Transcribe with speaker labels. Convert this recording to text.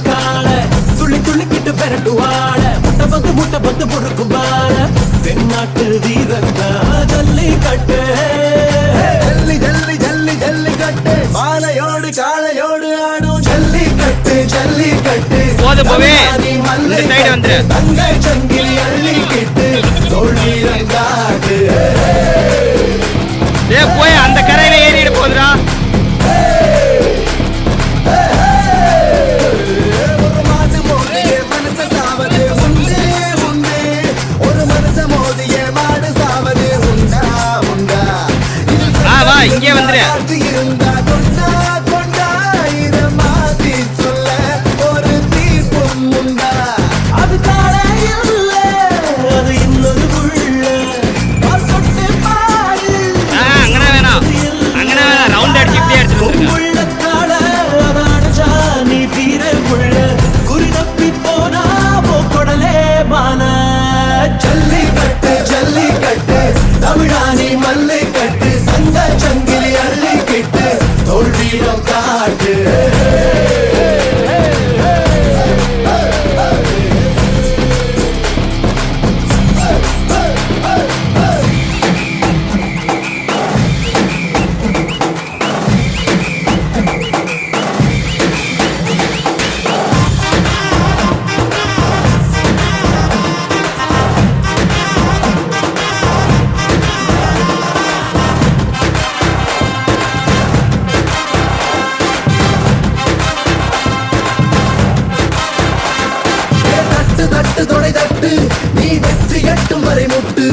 Speaker 1: கால துள்ளி துள்ளிக்கிட்டு பெரட்டுவாழ முட்டை பந்து பொறுக்கும் பால தென்னாட்டு வீரந்தா ஜல்லிக்கட்டு ஜல்லி ஜல்லி ஜல்லி ஜல்லிக்கட்டு மாலையோடு காலையோடு ஆடும் ஜல்லிக்கட்டு ஜல்லிக்கட்டு தங்க சங்கிலி அள்ளிக்கிட்டு தோல் வீரங்காடு
Speaker 2: போய் அந்த கரையில ஏறிடு போதுடா. இங்கே வந்துரு.
Speaker 1: ஜல்லிக்கட்டு ஜல்லிக்கட்டு தமிழானி மல்லிக்கட்டு தங்க சங்கிலி அள்ளிக்கிட்டு தோல் வீரம் காட்டு தட்டு தொடை தட்டு நீ வெற்றி எட்டும் வரை முட்டு